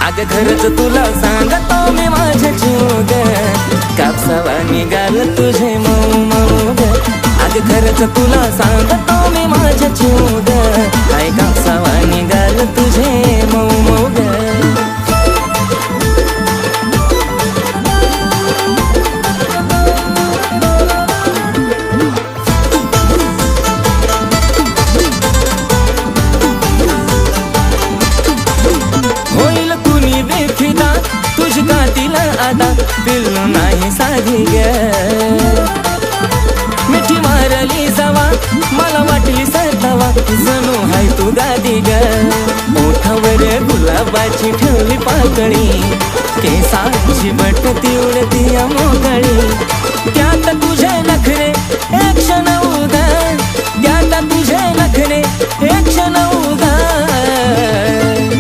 अग खरंच तुला सांगतो मी माझ्या जीव ग, कापसावा निघाल तुझे मऊ मऊ ग. अग खरंच तुला सांगतो मी माझ्या जीव ग, काय कापसावा निघाल तुझे मऊ मऊ ग. होईल कुणी बेफिदा तुझी गातीला आता, पिल्लू नाही साधी ग. मिठी मारली जावा मला वाटली सरतावा, जणू हाय तू गादी ग. ओठावर गुलाबाची ठेवली पाकळी, केसाची बट ती उडती मोकळी. त्यात तुझे नखरे एक क्षण